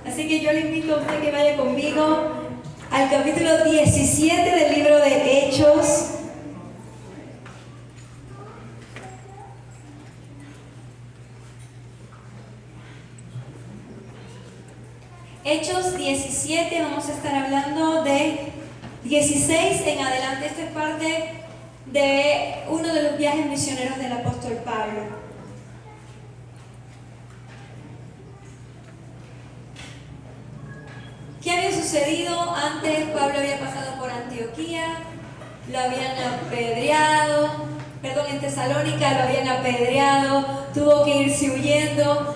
Así que yo le invito a usted que vaya conmigo al capítulo 17 del libro de Hechos. Hechos 17, vamos a estar hablando de 16 en adelante. Esta es parte de uno de los viajes misioneros del apóstol Pablo. ¿Qué había sucedido? Antes Pablo había pasado por Antioquía, lo habían apedreado, en Tesalónica lo habían apedreado, tuvo que irse huyendo,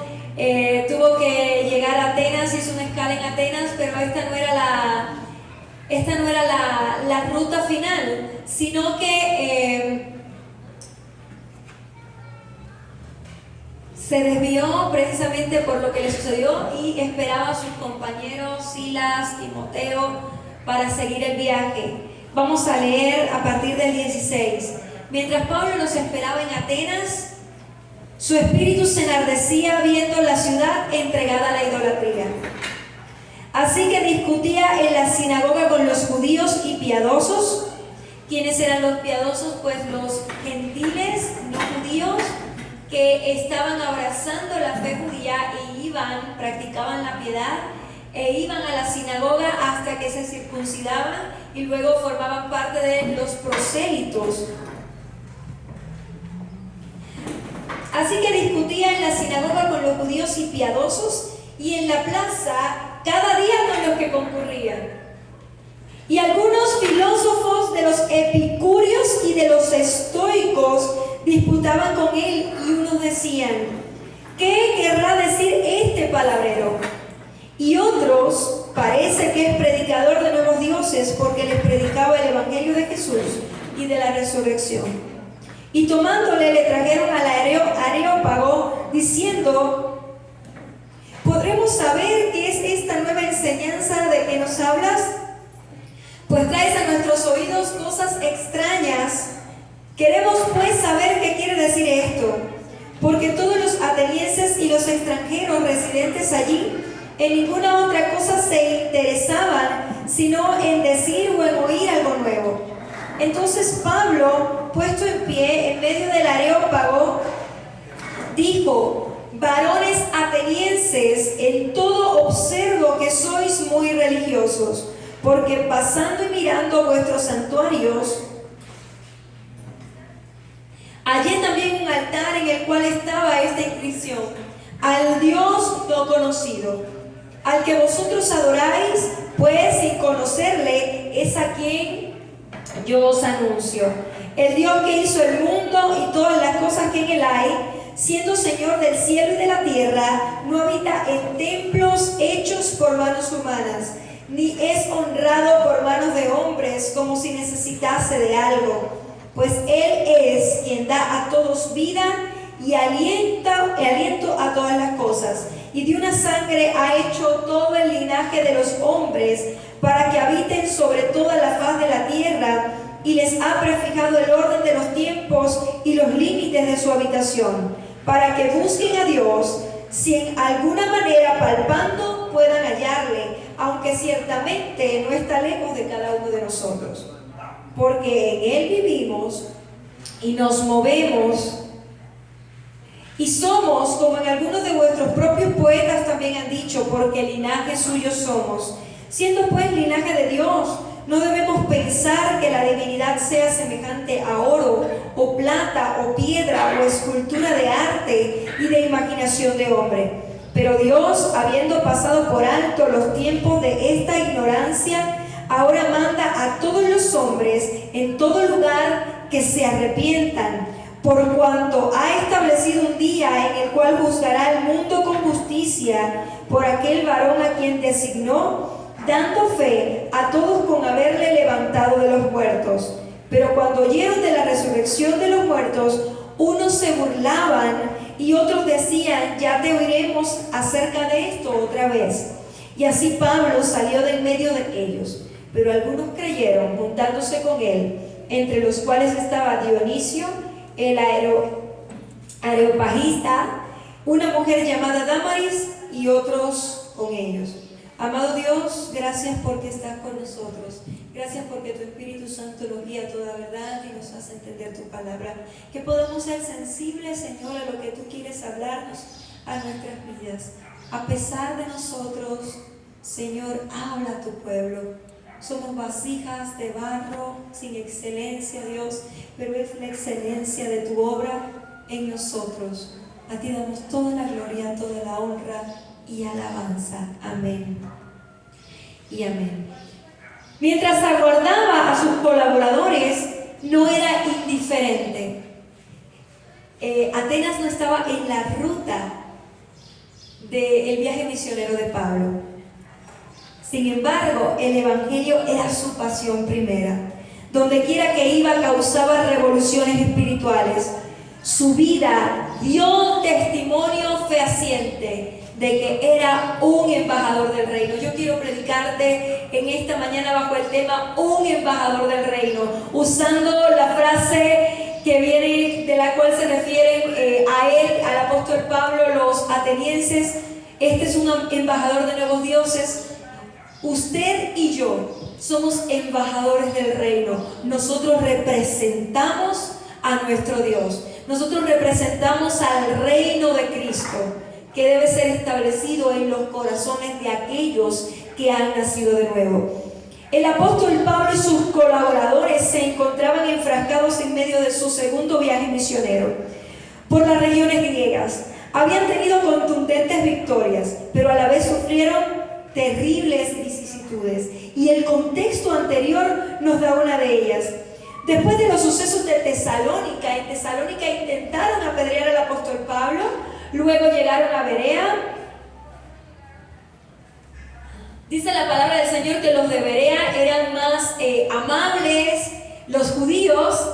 tuvo que llegar a Atenas, hizo una escala en Atenas, pero esta no era la ruta final, sino que se desvió precisamente por lo que le sucedió y esperaba a sus compañeros Silas, Timoteo, para seguir el viaje. Vamos a leer a partir del 16. Mientras Pablo los esperaba en Atenas, su espíritu se enardecía viendo la ciudad entregada a la idolatría. Así que discutía en la sinagoga con los judíos y piadosos. ¿Quiénes eran los piadosos? Pues los gentiles no judíos que estaban abrazando la fe judía e practicaban la piedad e iban a la sinagoga hasta que se circuncidaban y luego formaban parte de los prosélitos. Así que discutía en la sinagoga con los judíos y piadosos y en la plaza cada día con los que concurrían. Y algunos filósofos de los epicúreos y de los estoicos disputaban con él y unos decían: ¿qué querrá decir este palabrero? Y otros: parece que es predicador de nuevos dioses, porque les predicaba el evangelio de Jesús y de la resurrección. Y tomándole le trajeron al Areópago diciendo: ¿podremos saber qué es esta nueva enseñanza de que nos hablas? Pues traes a nuestros oídos cosas extrañas. Queremos pues saber qué quiere decir esto, porque todos los atenienses y los extranjeros residentes allí en ninguna otra cosa se interesaban, sino en decir o en oír algo nuevo. Entonces Pablo, puesto en pie en medio del Areópago, dijo: varones atenienses, en todo observo que sois muy religiosos, porque pasando y mirando vuestros santuarios, hallé también un altar en el cual estaba esta inscripción: al Dios no conocido, al que vosotros adoráis, pues sin conocerle es a quien yo os anuncio. El Dios que hizo el mundo y todas las cosas que en él hay, siendo Señor del cielo y de la tierra, no habita en templos hechos por manos humanas, ni es honrado por manos de hombres como si necesitase de algo, pues Él es quien da a todos vida y aliento a todas las cosas, y de una sangre ha hecho todo el linaje de los hombres para que habiten sobre toda la faz de la tierra, y les ha prefijado el orden de los tiempos y los límites de su habitación, para que busquen a Dios, si en alguna manera palpando puedan hallarle, aunque ciertamente no está lejos de cada uno de nosotros. Porque en Él vivimos y nos movemos y somos, como en algunos de vuestros propios poetas también han dicho, porque linaje suyo somos. Siendo pues linaje de Dios, no debemos pensar que la divinidad sea semejante a oro, o plata, o piedra, o escultura de arte y de imaginación de hombre. Pero Dios, habiendo pasado por alto los tiempos de esta ignorancia, ahora manda a todos los hombres en todo lugar que se arrepientan, por cuanto ha establecido un día en el cual juzgará al mundo con justicia por aquel varón a quien designó, dando fe a todos con haberle levantado de los muertos. Pero cuando oyeron de la resurrección de los muertos, unos se burlaban y otros decían: ya te oiremos acerca de esto otra vez. Y así Pablo salió del medio de ellos. Pero algunos creyeron, juntándose con él, entre los cuales estaba Dionisio, el areopagita, una mujer llamada Dámaris y otros con ellos. Amado Dios, gracias porque estás con nosotros. Gracias porque tu Espíritu Santo nos guía a toda verdad y nos hace entender tu palabra. Que podamos ser sensibles, Señor, a lo que tú quieres hablarnos a nuestras vidas. A pesar de nosotros, Señor, habla a tu pueblo. Somos vasijas de barro sin excelencia, Dios, pero es la excelencia de tu obra en nosotros. A ti damos toda la gloria, toda la honra y alabanza. Amén y amén. Mientras aguardaba a sus colaboradores, no era indiferente. Atenas no estaba en la ruta del viaje misionero de Pablo. Sin embargo, el evangelio era su pasión primera. Donde quiera que iba, causaba revoluciones espirituales. Su vida dio testimonio fehaciente de que era un embajador del reino. Yo quiero predicarte en esta mañana bajo el tema un embajador del reino, usando la frase que viene, de la cual se refieren a él, al apóstol Pablo, los atenienses. Este es un embajador de nuevos dioses. Usted y yo somos embajadores del reino. Nosotros representamos a nuestro Dios. Nosotros representamos al reino de Cristo, que debe ser establecido en los corazones de aquellos que han nacido de nuevo. El apóstol Pablo y sus colaboradores se encontraban enfrascados en medio de su segundo viaje misionero por las regiones griegas. Habían tenido contundentes victorias, pero a la vez sufrieron terribles vicisitudes, y el contexto anterior nos da una de ellas. Después de los sucesos de Tesalónica, en Tesalónica intentaron apedrear al apóstol Pablo, luego llegaron a Berea. Dice la palabra del Señor que los de Berea eran más amables, los judíos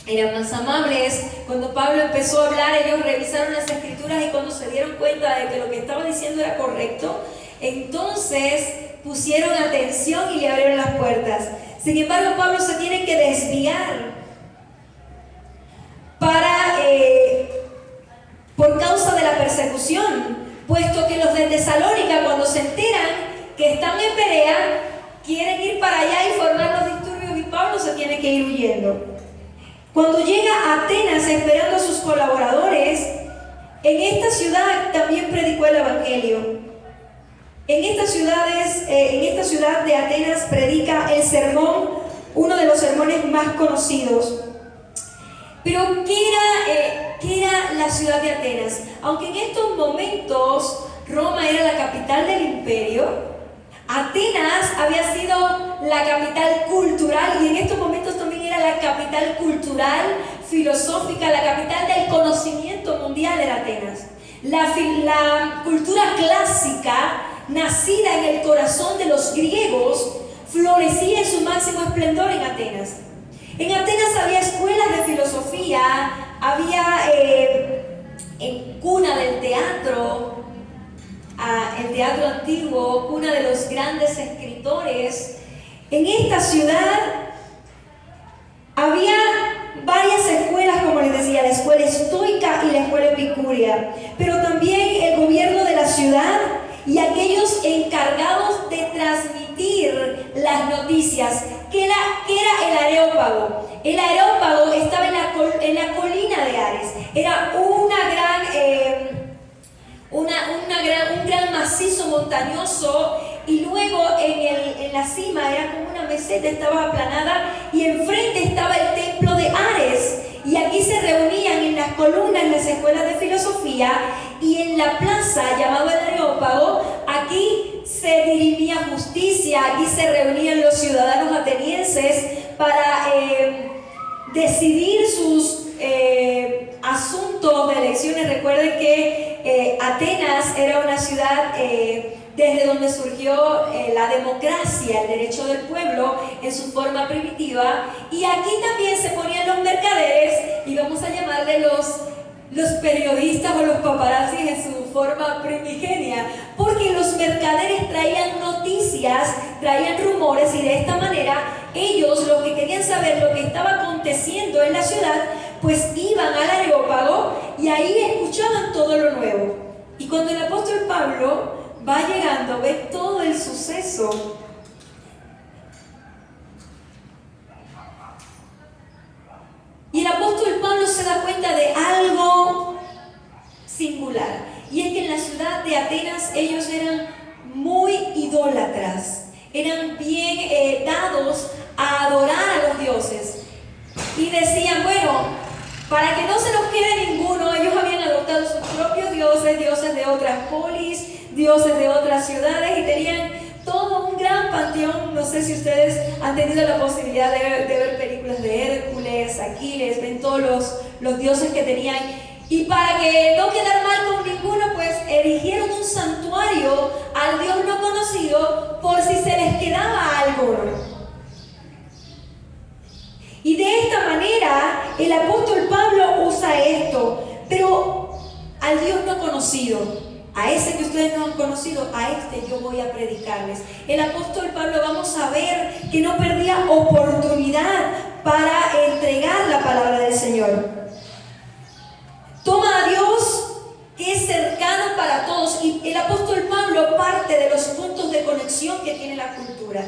eran más amables. Cuando Pablo empezó a hablar, ellos revisaron las escrituras y cuando se dieron cuenta de que lo que estaba diciendo era correcto, entonces pusieron atención y le abrieron las puertas. Sin embargo, Pablo se tiene que desviar por causa de la persecución, puesto que los de Tesalónica, cuando se enteran que están en Berea, quieren ir para allá y formar los disturbios, y Pablo se tiene que ir huyendo. Cuando llega a Atenas esperando a sus colaboradores, en esta ciudad también predicó el evangelio. En esta ciudad de Atenas predica el sermón, uno de los sermones más conocidos. Pero ¿qué era la ciudad de Atenas? Aunque en estos momentos Roma era la capital del imperio, Atenas había sido la capital cultural, y en estos momentos también era la capital cultural, filosófica, la capital del conocimiento mundial era Atenas. La cultura clásica, nacida en el corazón de los griegos, florecía en su máximo esplendor en Atenas. En Atenas había escuelas de filosofía, había cuna del teatro, el teatro antiguo, cuna de los grandes escritores. En esta ciudad había varias escuelas, como les decía, la escuela estoica y la escuela epicúrea, pero también el gobierno de la ciudad y aquellos encargados de transmitir las noticias. ¿Qué era el Areópago? El Areópago estaba en la colina de Ares. Era un gran macizo montañoso, y luego en la cima era como una meseta, estaba aplanada, y enfrente estaba el templo de Ares. Y aquí se reunían en las columnas las escuelas de filosofía, y en la plaza llamado el Areópago, aquí se dirimía justicia, aquí se reunían los ciudadanos atenienses para decidir sus asuntos de elecciones. Recuerden que Atenas era una ciudad desde donde surgió la democracia, el derecho del pueblo en su forma primitiva, y aquí también se ponían los mercaderes, y vamos a llamarle los periodistas o los paparazzis en su forma primigenia, porque los mercaderes traían noticias, traían rumores, y de esta manera ellos, los que querían saber lo que estaba aconteciendo en la ciudad, pues iban al Areópago y ahí escuchaban todo lo nuevo. Y cuando el apóstol Pablo va llegando, ve todo el suceso, y el apóstol Pablo se da cuenta de algo singular, y es que en la ciudad de Atenas ellos eran muy idólatras, eran bien dados a adorar a los dioses, y decían, bueno, para que no se nos quede ninguno, ellos habían adoptado sus propios dioses, dioses de otras polis, dioses de otras ciudades, y tenían todo un gran panteón. No sé si ustedes han tenido la posibilidad de ver películas de Hércules, Aquiles, ven todos los dioses que tenían. Y para que no quedar mal con ninguno, pues erigieron un santuario al Dios no conocido por si se les quedaba algo. Y de esta manera el apóstol Pablo usa esto, pero al Dios no conocido, a ese que ustedes no han conocido, a este yo voy a predicarles. El apóstol Pablo, vamos a ver que no perdía oportunidad para entregar la palabra del Señor. Toma a Dios, que es cercano para todos, y el apóstol Pablo parte de los puntos de conexión que tiene la cultura.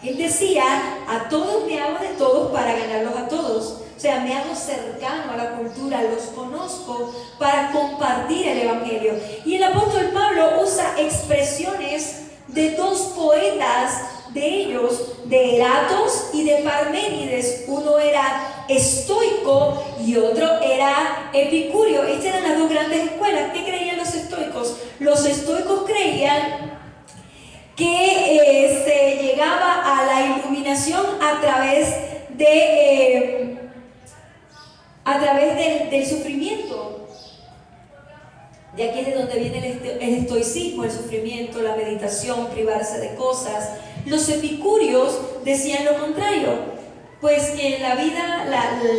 Él decía, a todos me hago de todos para ganarlos a todos. O sea, me hago cercano a la cultura, los conozco para compartir el evangelio. Y el apóstol Pablo usa expresiones de dos poetas de ellos, de Eratos y de Parménides. Uno era estoico y otro era epicúreo. Estas eran las dos grandes escuelas. ¿Qué creían los estoicos? Los estoicos creían que se llegaba a la iluminación a través del sufrimiento. De aquí es de donde viene el estoicismo, el sufrimiento, la meditación, privarse de cosas. Los epicúreos decían lo contrario, pues que en la vida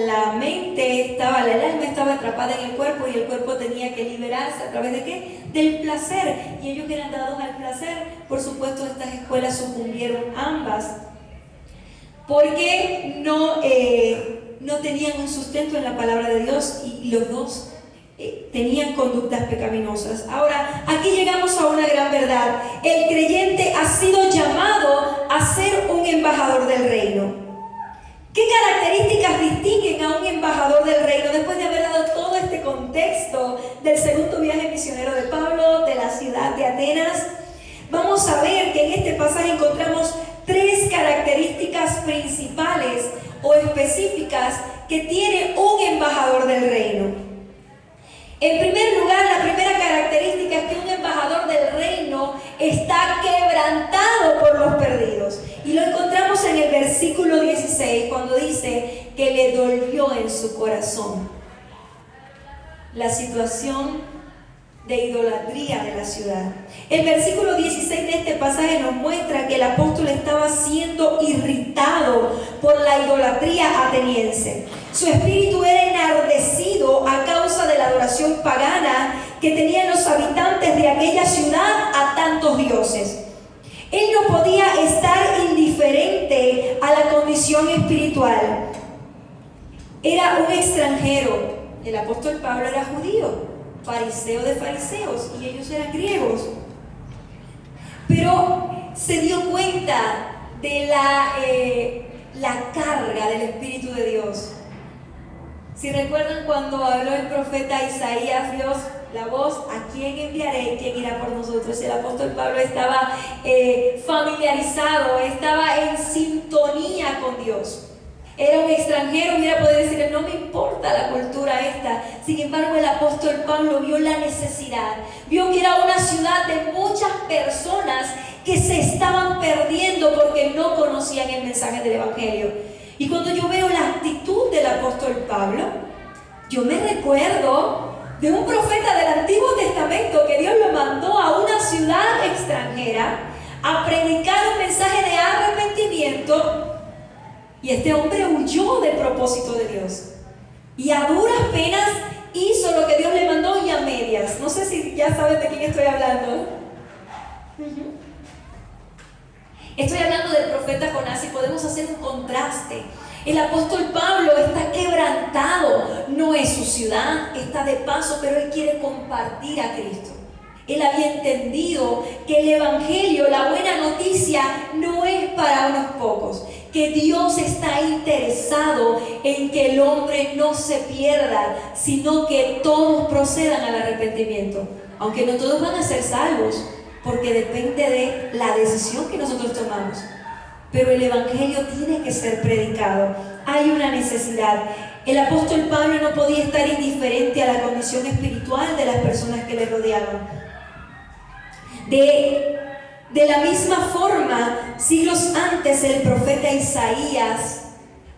la mente estaba, el alma estaba atrapada en el cuerpo y el cuerpo tenía que liberarse a través de ¿qué? Del placer, y ellos eran dados al placer. Por supuesto, estas escuelas sucumbieron ambas porque no tenían un sustento en la palabra de Dios, y los dos tenían conductas pecaminosas. Ahora, aquí llegamos a una gran verdad. El creyente ha sido llamado a ser un embajador del reino. ¿Qué características distinguen a un embajador del reino? Después de haber dado todo este contexto del segundo viaje misionero de Pablo, de la ciudad de Atenas, vamos a ver que en este pasaje encontramos tres características principales o específicas que tiene un embajador del reino. En primer lugar, la primera característica es que un embajador del reino está quebrantado por los perdidos. Y lo encontramos en el versículo 16, cuando dice que le dolió en su corazón la situación de idolatría de la ciudad. El versículo 16 de este pasaje nos muestra que el apóstol estaba siendo irritado por la idolatría ateniense. Su espíritu era enardecido a causa de la adoración pagana que tenían los habitantes de aquella ciudad a tantos dioses. Él no podía estar indiferente a la condición espiritual. Era un extranjero. El apóstol Pablo era judío, fariseo de fariseos, y ellos eran griegos. Pero se dio cuenta de la carga del Espíritu de Dios. Si recuerdan cuando habló el profeta Isaías, Dios, la voz, ¿a quién enviaré y quién irá por nosotros? El apóstol Pablo estaba familiarizado, estaba en sintonía con Dios. Era un extranjero, hubiera podido decir, no me importa la cultura esta. Sin embargo, el apóstol Pablo vio la necesidad, vio que era una ciudad de muchas personas que se estaban perdiendo porque no conocían el mensaje del evangelio. Y cuando yo veo la actitud del apóstol Pablo, yo me recuerdo de un profeta del Antiguo Testamento que Dios lo mandó a una ciudad extranjera a predicar un mensaje de arrepentimiento. Y este hombre huyó del propósito de Dios. Y a duras penas hizo lo que Dios le mandó, y a medias. No sé si ya saben de quién estoy hablando. Estoy hablando del profeta Jonás, y podemos hacer un contraste. El apóstol Pablo está quebrantado. No es su ciudad, está de paso, pero él quiere compartir a Cristo. Él había entendido que el evangelio, la buena noticia no es para unos pocos, que Dios está interesado en que el hombre no se pierda, sino que todos procedan al arrepentimiento. Aunque no todos van a ser salvos, porque depende de la decisión que nosotros tomamos. Pero el Evangelio tiene que ser predicado. Hay una necesidad. El apóstol Pablo no podía estar indiferente a la condición espiritual de las personas que le rodeaban. De la misma forma, siglos antes, el profeta Isaías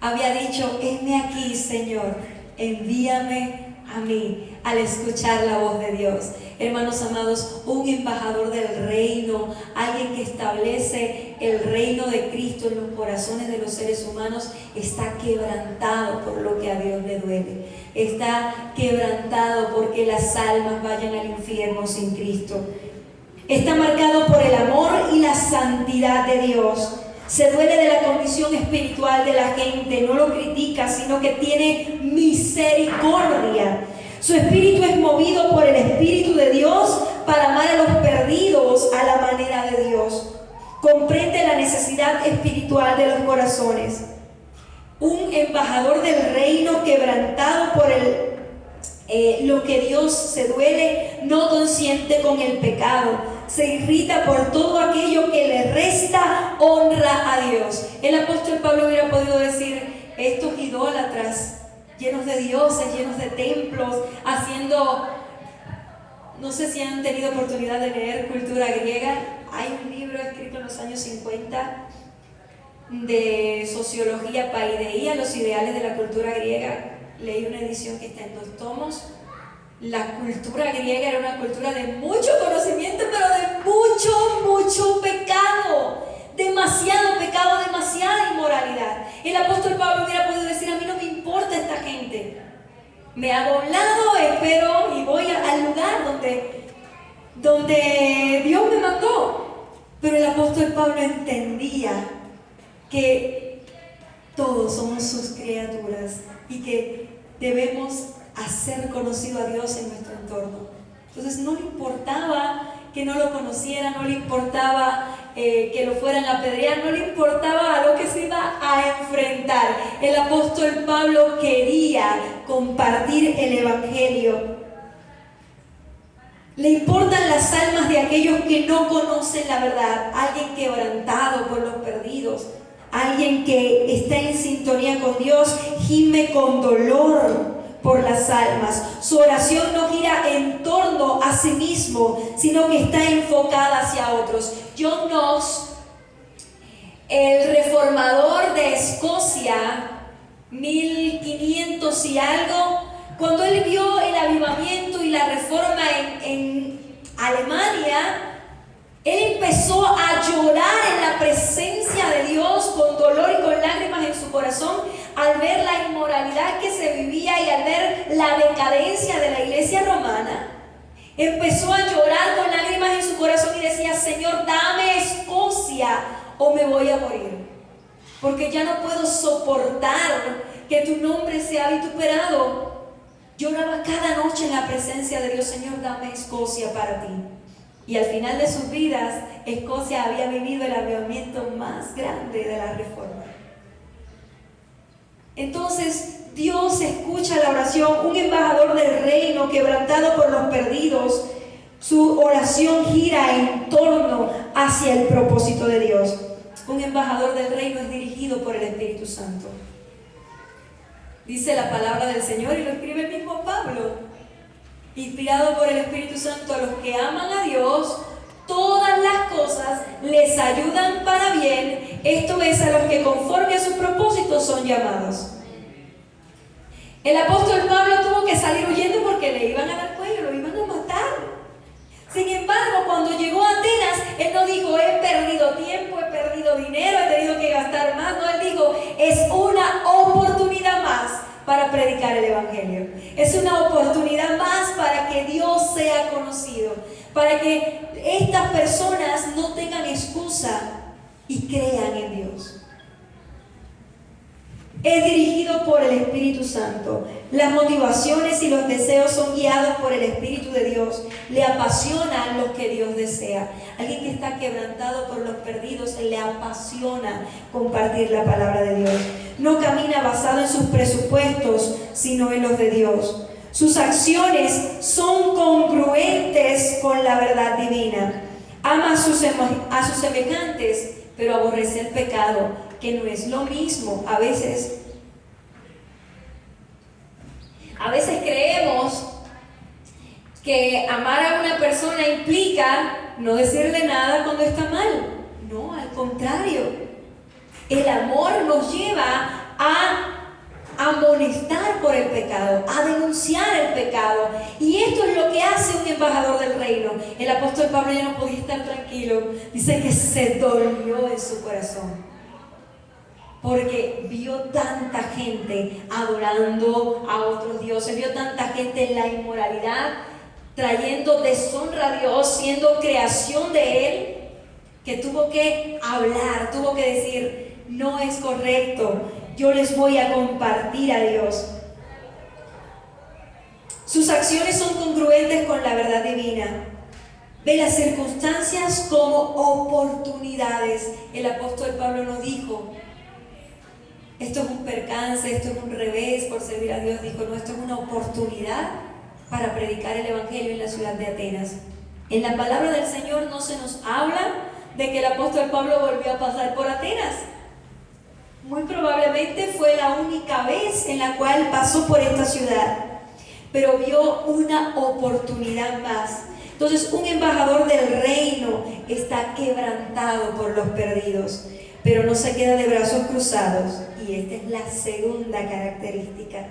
había dicho: heme aquí, Señor, envíame a mí. Al escuchar la voz de Dios, hermanos amados, un embajador del reino, alguien que establece el reino de Cristo en los corazones de los seres humanos, está quebrantado por lo que a Dios le duele, está quebrantado porque las almas vayan al infierno sin Cristo. Está marcado por el amor y la santidad de Dios. Se duele de la condición espiritual de la gente, no lo critica, sino que tiene misericordia. Su espíritu es movido por el Espíritu de Dios para amar a los perdidos a la manera de Dios. Comprende la necesidad espiritual de los corazones. Un embajador del reino quebrantado por lo que Dios se duele, no consiente con el pecado, se irrita por todo aquello que le resta honra a Dios. El apóstol Pablo hubiera podido decir: estos idólatras, llenos de dioses, llenos de templos, haciendo, no sé si han tenido oportunidad de leer cultura griega. Hay un libro escrito en los años 50 de sociología paideía, los ideales de la cultura griega. Leí una edición que está en 2 tomos. La cultura griega era una cultura de mucho conocimiento, pero de mucho pecado. Demasiado pecado, demasiada inmoralidad. El apóstol Pablo hubiera podido decir: a mí no me importa esta gente, me hago a un lado, espero y voy al lugar donde Dios me mandó. Pero el apóstol Pablo entendía que todos somos sus criaturas y que debemos hacer conocido a Dios en nuestro entorno. Entonces no le importaba que no lo conocieran, no le importaba que lo fueran a apedrear, no le importaba a lo que se iba a enfrentar. El apóstol Pablo quería compartir el Evangelio. Le importan las almas de aquellos que no conocen la verdad, alguien quebrantado por los perdidos, alguien que está en sintonía con Dios, gime con dolor por las almas. Su oración no gira en torno a sí mismo, sino que está enfocada hacia otros. John Knox, el reformador de Escocia, 1500 y algo, cuando él vio el avivamiento y la reforma en Alemania, él empezó a llorar en la presencia de Dios con dolor y con lágrimas en su corazón al ver la inmoralidad que se vivía y al ver la decadencia de la iglesia romana. Empezó a llorar con lágrimas en su corazón y decía: Señor, dame Escocia o me voy a morir, porque ya no puedo soportar que tu nombre sea vituperado. Lloraba cada noche en la presencia de Dios: Señor, dame Escocia para ti. Y al final de sus vidas, Escocia había vivido el avivamiento más grande de la reforma. Entonces, Dios escucha la oración. Un embajador del reino quebrantado por los perdidos, su oración gira en torno hacia el propósito de Dios. Un embajador del reino es dirigido por el Espíritu Santo. Dice la palabra del Señor, y lo escribe el mismo Pablo: inspirado por el Espíritu Santo, a los que aman a Dios, todas las cosas les ayudan para bien, esto es, a los que conforme a sus propósitos son llamados. El apóstol Pablo tuvo que salir huyendo porque le iban a dar cuello, lo iban a matar. Sin embargo, cuando llegó a Atenas, él no dijo: he perdido tiempo, he perdido dinero, he tenido que gastar más. No, él dijo: es una oportunidad más para predicar el Evangelio. Es una oportunidad más para que Dios sea conocido, para que estas personas no tengan excusa y crean en Dios. Es dirigido por el Espíritu Santo. Las motivaciones y los deseos son guiados por el Espíritu de Dios. Le apasiona lo que Dios desea. Alguien que está quebrantado por los perdidos, le apasiona compartir la palabra de Dios. No camina basado en sus presupuestos, sino en los de Dios. Sus acciones son congruentes con la verdad divina. Ama a sus semejantes, pero aborrece el pecado, que no es lo mismo. A veces creemos que amar a una persona implica no decirle nada cuando está mal. No, al contrario. El amor nos lleva a amonestar por el pecado, a denunciar el pecado. Y esto es lo que hace un embajador del reino. El apóstol Pablo ya no podía estar tranquilo. Dice que se dolió en su corazón, porque vio tanta gente adorando a otros dioses, vio tanta gente en la inmoralidad, trayendo deshonra a Dios, siendo creación de Él, que tuvo que hablar, tuvo que decir: no es correcto, yo les voy a compartir a Dios. Sus acciones son congruentes con la verdad divina. Ve las circunstancias como oportunidades. El apóstol Pablo nos dijo: esto es un percance, esto es un revés por servir a Dios. Dijo: no, esto es una oportunidad para predicar el Evangelio en la ciudad de Atenas. En la palabra del Señor no se nos habla de que el apóstol Pablo volvió a pasar por Atenas. Muy probablemente fue la única vez en la cual pasó por esta ciudad, pero vio una oportunidad más. Entonces, un embajador del reino está quebrantado por los perdidos, pero no se queda de brazos cruzados. Y esta es la segunda característica.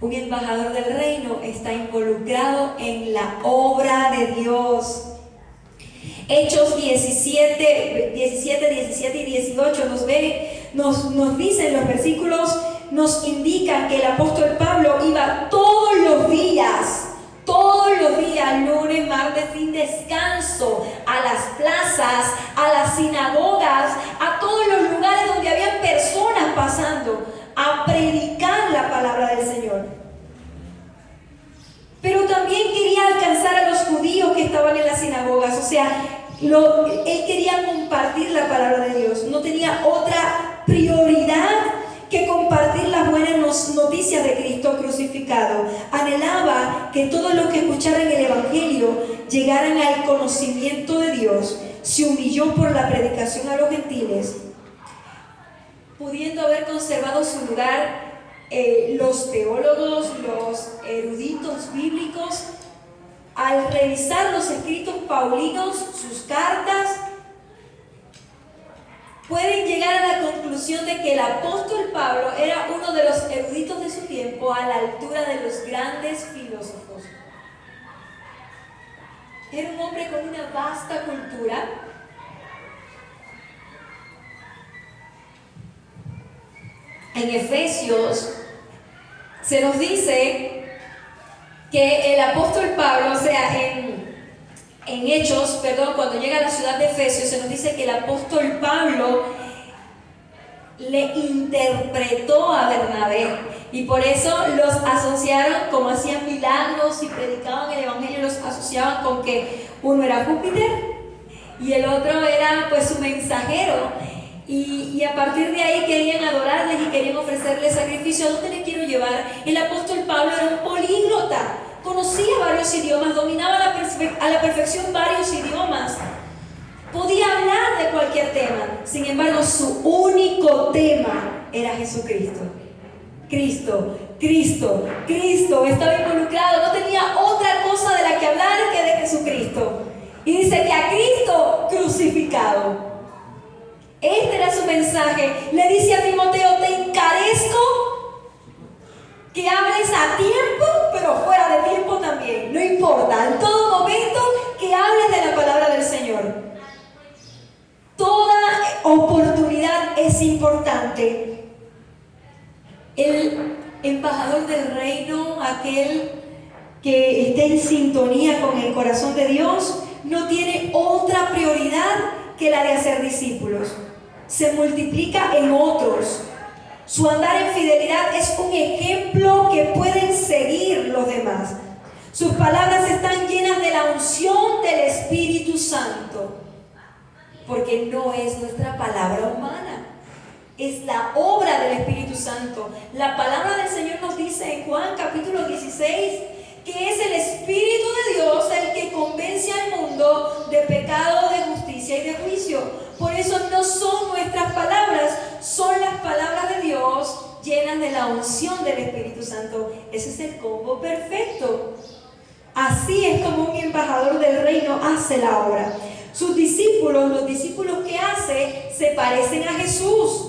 Un embajador del reino está involucrado en la obra de Dios. Hechos 17 y 18 nos dicen los versículos, nos indican que el apóstol Pablo iba todos los días, lunes, martes, sin descanso, a las plazas, a las sinagogas, a todos los lugares donde había personas pasando a predicar la palabra del Señor. Pero también quería alcanzar a los judíos que estaban en las sinagogas. O sea, él quería compartir la palabra de Dios. No tenía otra prioridad que compartir las buenas noticias de Cristo crucificado. Anhelaba que todos los que escucharan el Evangelio llegaran al conocimiento de Dios. Se humilló por la predicación a los gentiles, pudiendo haber conservado su lugar los teólogos, los eruditos bíblicos. Al revisar los escritos paulinos, sus cartas, pueden llegar a la conclusión de que el apóstol Pablo era uno de los eruditos de su tiempo, a la altura de los grandes filósofos. Era un hombre con una vasta cultura. En Efesios se nos dice que el apóstol Pablo, o sea, en Hechos, cuando llega a la ciudad de Efesios, se nos dice que el apóstol Pablo le interpretó a Bernabé, y por eso los asociaron, como hacían milagros y predicaban el Evangelio, los asociaban con que uno era Júpiter y el otro era pues su mensajero. Y a partir de ahí querían adorarles y querían ofrecerles sacrificio. ¿A dónde les quiero llevar? El apóstol Pablo era un políglota, conocía varios idiomas, dominaba a la perfección varios idiomas, podía hablar de cualquier tema. Sin embargo, su único tema era Jesucristo. Cristo estaba involucrado, no tenía otra cosa de la que hablar que de Jesucristo. Y dice que a Cristo crucificado. Este era su mensaje. Le dice a Timoteo: te encarezco que hables a tiempo, pero fuera de tiempo también. No importa, en todo momento que hables de la palabra del Señor. Toda oportunidad es importante. El embajador del reino, aquel que esté en sintonía con el corazón de Dios, no tiene otra prioridad que la de hacer discípulos. Se multiplica en otros. Su andar en fidelidad es un ejemplo que pueden seguir los demás. Sus palabras están llenas de la unción del Espíritu Santo, porque no es nuestra palabra humana, es la obra del Espíritu Santo. La palabra del Señor nos dice en Juan capítulo 16 que es el Espíritu de Dios el que convence al mundo de pecado, de justicia y de juicio. Por eso no son nuestras palabras, son las palabras de Dios llenas de la unción del Espíritu Santo. Ese es el combo perfecto. Así es como un embajador del reino hace la obra. Sus discípulos, los discípulos que hace, se parecen a Jesús.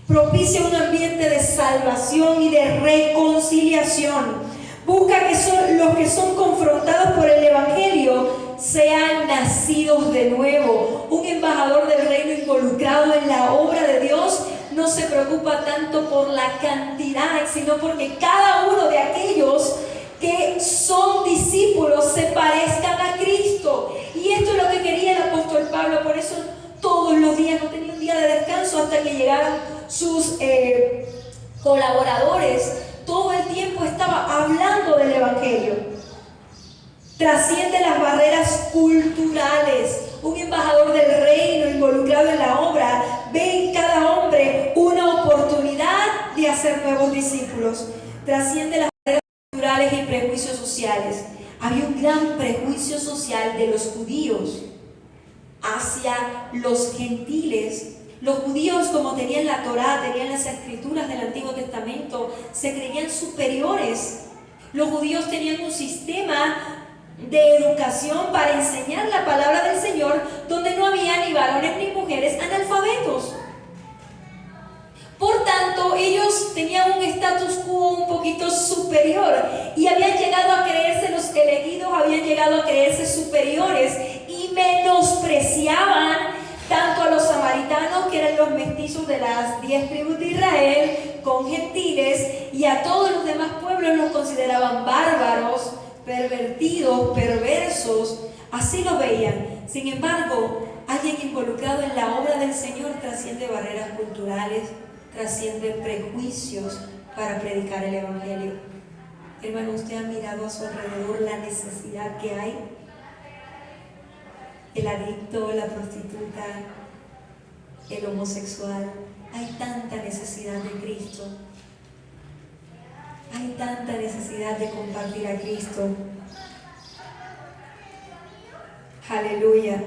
Propicia un ambiente de salvación y de reconciliación. Busca que los que son confrontados por el Evangelio sean nacidos de nuevo. Un embajador del reino involucrado en la obra de Dios no se preocupa tanto por la cantidad, sino porque cada uno de aquellos que son discípulos se parezcan a Cristo. Y esto es lo que quería el apóstol Pablo. Por eso todos los días, no tenía un día de descanso hasta que llegaron sus colaboradores. Todo el tiempo estaba hablando del Evangelio. Trasciende las barreras culturales. Un embajador del reino involucrado en la obra ve en cada hombre una oportunidad de hacer nuevos discípulos. Trasciende las barreras culturales y prejuicios sociales. Había un gran prejuicio social de los judíos hacia los gentiles. Los judíos, como tenían la Torá, tenían las escrituras del Antiguo Testamento, se creían superiores. Los judíos tenían un sistema de educación para enseñar la palabra del Señor, donde no había ni varones ni mujeres analfabetos. Por tanto, ellos tenían un status quo un poquito superior y habían llegado a creerse los elegidos, habían llegado a creerse superiores y menospreciaban tanto a los samaritanos, que eran los mestizos de las 10 tribus de Israel, con gentiles, y a todos los demás pueblos los consideraban bárbaros, pervertidos, perversos. Así lo veían. Sin embargo, alguien involucrado en la obra del Señor trasciende barreras culturales, trasciende prejuicios para predicar el Evangelio. Hermano, ¿usted ha mirado a su alrededor la necesidad que hay? El adicto, la prostituta, el homosexual. Hay tanta necesidad de Cristo. Hay tanta necesidad de compartir a Cristo. Aleluya.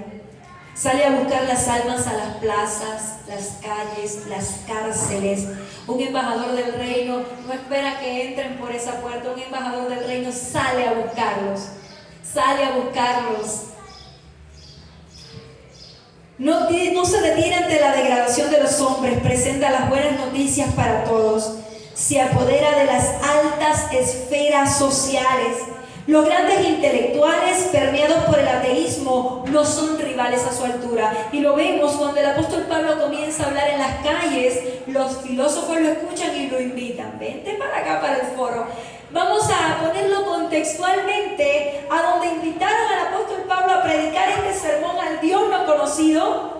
Sale a buscar las almas a las plazas, las calles, las cárceles. Un embajador del reino no espera que entren por esa puerta. Un embajador del reino sale a buscarlos. Sale a buscarlos. No se detiene ante la degradación de los hombres, presenta las buenas noticias para todos, se apodera de las altas esferas sociales. Los grandes intelectuales permeados por el ateísmo no son rivales a su altura. Y lo vemos cuando el apóstol Pablo comienza a hablar en las calles, los filósofos lo escuchan y lo invitan. Vente para acá, para el foro. Vamos a ponerlo contextualmente a donde invitaron al apóstol Pablo a predicar este sermón al Dios no conocido.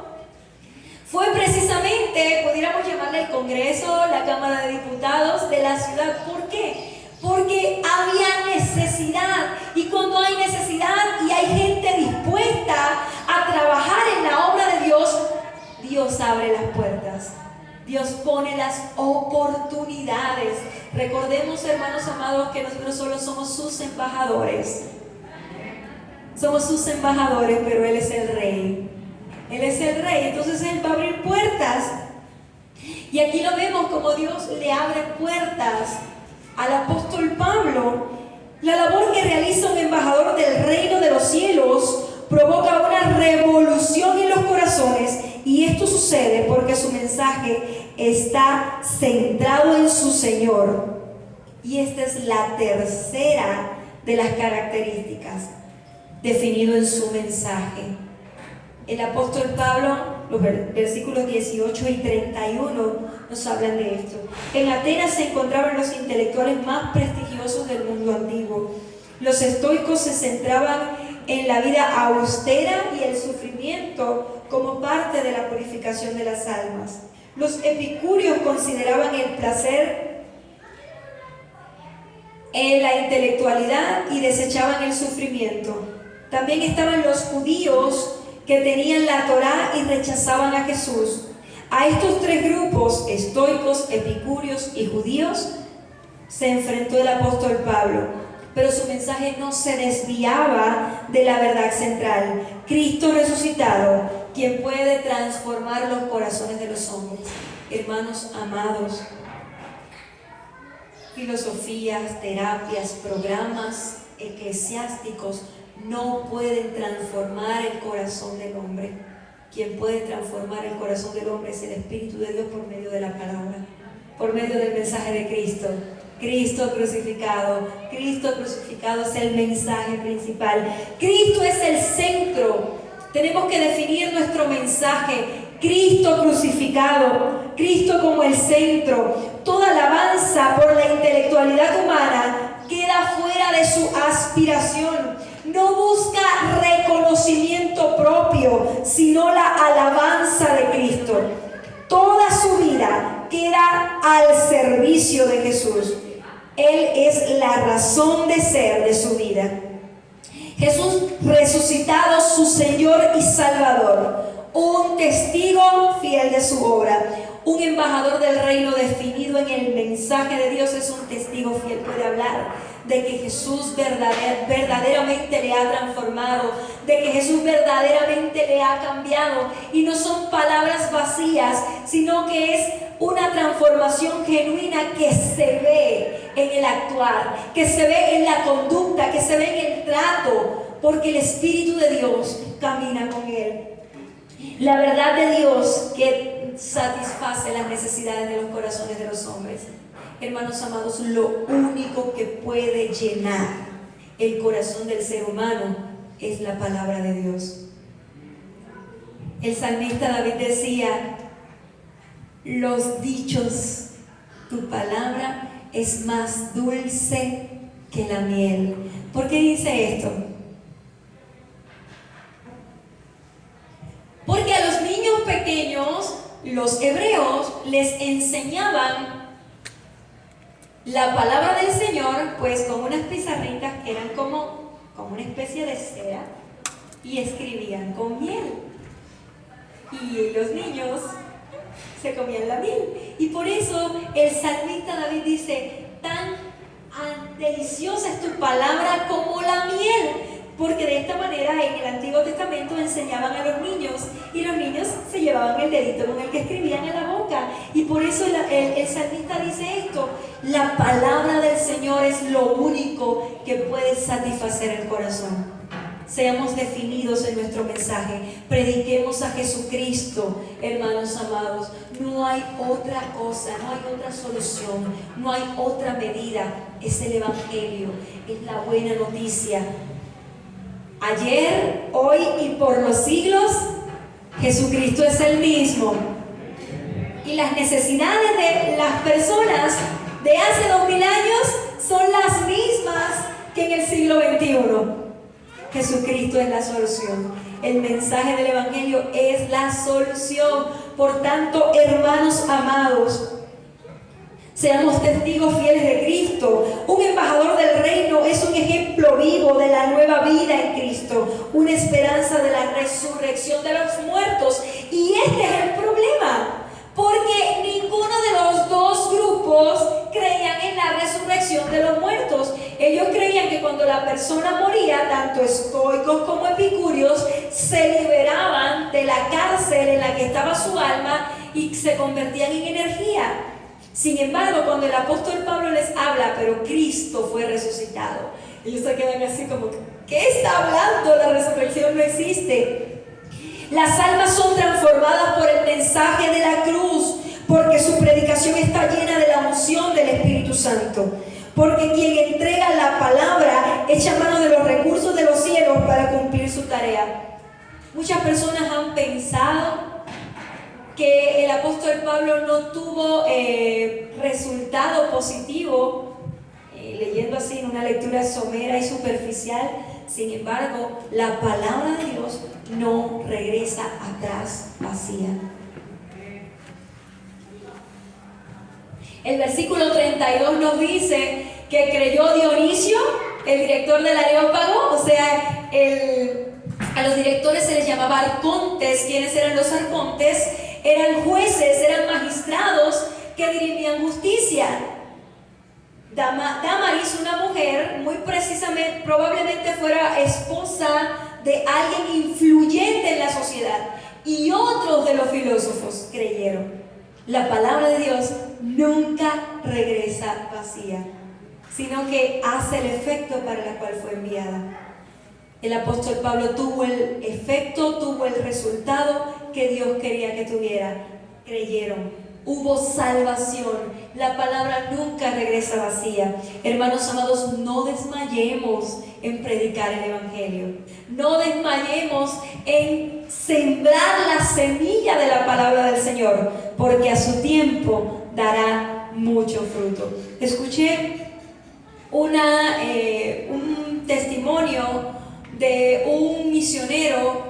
Fue precisamente, pudiéramos llamarle el Congreso, la Cámara de Diputados de la ciudad. ¿Por qué? Porque había necesidad, y cuando hay necesidad y hay gente dispuesta a trabajar en la obra de Dios, Dios abre las puertas. Dios pone las oportunidades. Recordemos, hermanos amados, que nosotros solo somos sus embajadores. Somos sus embajadores, pero Él es el Rey. Él es el Rey, entonces Él va a abrir puertas. Y aquí lo vemos como Dios le abre puertas al apóstol Pablo. La labor que realiza un embajador del reino de los cielos provoca una revolución en los corazones, y esto sucede porque su mensaje está centrado en su Señor. Y esta es la tercera de las características definido en su mensaje. El apóstol Pablo, los versículos 18 y 31 nos hablan de esto. En Atenas se encontraban los intelectuales más prestigiosos del mundo antiguo. Los estoicos se centraban en la vida austera y el sufrimiento como parte de la purificación de las almas. Los epicúreos consideraban el placer en la intelectualidad y desechaban el sufrimiento. También estaban los judíos que tenían la Torá y rechazaban a Jesús. A estos tres grupos, estoicos, epicúreos y judíos, se enfrentó el apóstol Pablo, pero su mensaje no se desviaba de la verdad central: Cristo resucitado, quien puede transformar los corazones de los hombres. Hermanos amados, filosofías, terapias, programas eclesiásticos no pueden transformar el corazón del hombre. Quien puede transformar el corazón del hombre es el Espíritu de Dios por medio de la palabra, por medio del mensaje de Cristo. Cristo crucificado es el mensaje principal. Cristo es el centro. Tenemos que definir nuestro mensaje: Cristo crucificado, Cristo como el centro. Toda alabanza por la intelectualidad humana queda fuera de su aspiración. No busca reconocimiento propio, sino la alabanza de Cristo. Toda su vida queda al servicio de Jesús. Él es la razón de ser de su vida. Jesús resucitado, su Señor y Salvador, un testigo fiel de su obra, un embajador del reino definido en el mensaje de Dios. Es un testigo fiel, puede hablar de que Jesús verdaderamente le ha transformado, de que Jesús verdaderamente le ha cambiado, y no son palabras vacías, sino que es una transformación genuina que se ve en el actuar, que se ve en la conducta, que se ve en el trato, porque el Espíritu de Dios camina con él. La verdad de Dios que satisface las necesidades de los corazones de los hombres. Hermanos amados, lo único que puede llenar el corazón del ser humano es la palabra de Dios. El salmista David decía: los dichos, tu palabra es más dulce que la miel. ¿Por qué dice esto? Porque a los niños pequeños, los hebreos, les enseñaban la palabra del Señor, pues con unas pizarritas que eran como una especie de cera, y escribían con miel. Y los niños se comían la miel. Y por eso el salmista David dice: tan deliciosa es tu palabra como la miel. Porque de esta manera en el Antiguo Testamento enseñaban a los niños, y los niños se llevaban el dedito con el que escribían en la boca. Y por eso el salmista dice esto: la palabra del Señor es lo único que puede satisfacer el corazón. Seamos definidos en nuestro mensaje, prediquemos a Jesucristo, hermanos amados. No hay otra cosa, no hay otra solución, no hay otra medida. Es el Evangelio, es la buena noticia. Ayer, hoy y por los siglos, Jesucristo es el mismo. Y las necesidades de las personas de hace 2000 años son las mismas que en el siglo XXI. Jesucristo es la solución. El mensaje del Evangelio es la solución. Por tanto, hermanos amados, seamos testigos fieles de Cristo. Un embajador del reino es un ejemplo vivo de la nueva vida en Cristo, una esperanza de la resurrección de los muertos. Y este es el problema, porque ninguno de los dos grupos creían en la resurrección de los muertos. Ellos creían que cuando la persona moría, tanto estoicos como epicúreos se liberaban de la cárcel en la que estaba su alma y se convertían en energía. Sin embargo, cuando el apóstol Pablo les habla, pero Cristo fue resucitado, ellos se quedan así como: ¿qué está hablando? La resurrección no existe. Las almas son transformadas por el mensaje de la cruz, porque su predicación está llena de la unción del Espíritu Santo. Porque quien entrega la palabra echa mano de los recursos de los cielos para cumplir su tarea. Muchas personas han pensado que el apóstol Pablo no tuvo resultado positivo, leyendo así en una lectura somera y superficial. Sin embargo, la palabra de Dios no regresa atrás vacía. El versículo 32 nos dice que creyó Dionisio, el director del Areópago, o sea, a los directores se les llamaba arcontes. ¿Quiénes eran los arcontes? Eran jueces, eran magistrados que dirimían justicia. Damaris, una mujer, muy precisamente, probablemente fuera esposa de alguien influyente en la sociedad, y otros de los filósofos creyeron. La palabra de Dios nunca regresa vacía, sino que hace el efecto para el cual fue enviada. El apóstol Pablo tuvo el efecto, tuvo el resultado que Dios quería que tuviera. Creyeron, hubo salvación. La palabra nunca regresa vacía. Hermanos amados, no desmayemos en predicar el Evangelio. No desmayemos en sembrar la semilla de la palabra del Señor, porque a su tiempo dará mucho fruto. Escuché un testimonio de un misionero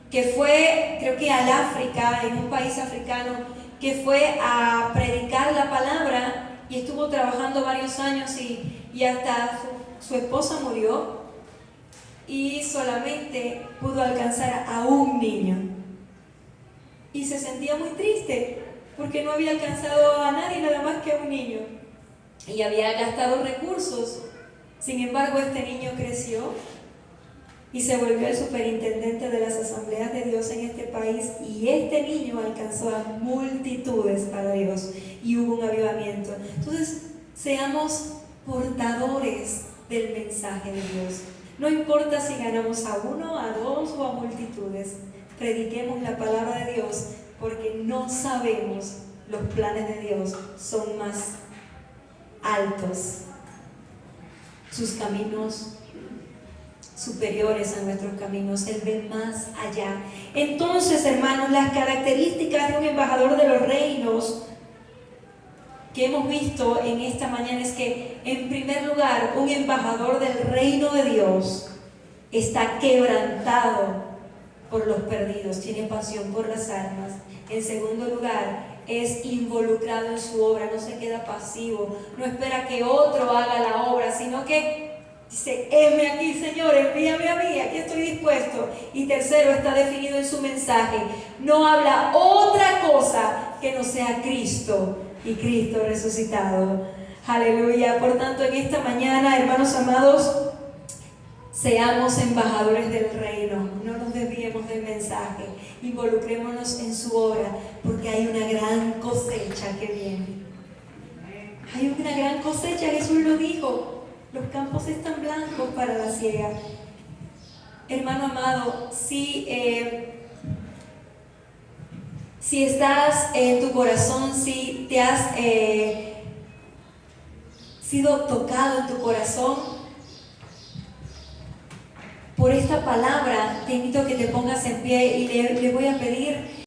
que fue, creo que al África, en un país africano, que fue a predicar la palabra y estuvo trabajando varios años y hasta su esposa murió y solamente pudo alcanzar a un niño. Y se sentía muy triste porque no había alcanzado a nadie, nada más que a un niño. Y había gastado recursos. Sin embargo, este niño creció y se volvió el superintendente de las asambleas de Dios en este país, y este niño alcanzó a multitudes para Dios y hubo un avivamiento. Entonces, seamos portadores del mensaje de Dios. No importa si ganamos a uno, a dos o a multitudes, prediquemos la palabra de Dios, porque no sabemos, los planes de Dios son más altos, sus caminos superiores a nuestros caminos. Él ve más allá. Entonces, hermanos, las características de un embajador de los reinos que hemos visto en esta mañana es que, en primer lugar, un embajador del reino de Dios está quebrantado por los perdidos, tiene pasión por las almas. En segundo lugar, es involucrado en su obra, no se queda pasivo, no espera que otro haga la obra, sino que dice: heme aquí, Señor, envíame a mí, aquí estoy dispuesto. Y tercero, está definido en su mensaje, no habla otra cosa que no sea Cristo y Cristo resucitado. Aleluya. Por tanto, en esta mañana, hermanos amados, seamos embajadores del reino, no nos desviemos del mensaje, involucrémonos en su obra, porque hay una gran cosecha que viene. Hay una gran cosecha, Jesús lo dijo: los campos están blancos para la siega. Hermano amado, si estás en tu corazón, si te has sido tocado en tu corazón por esta palabra, te invito a que te pongas en pie y le voy a pedir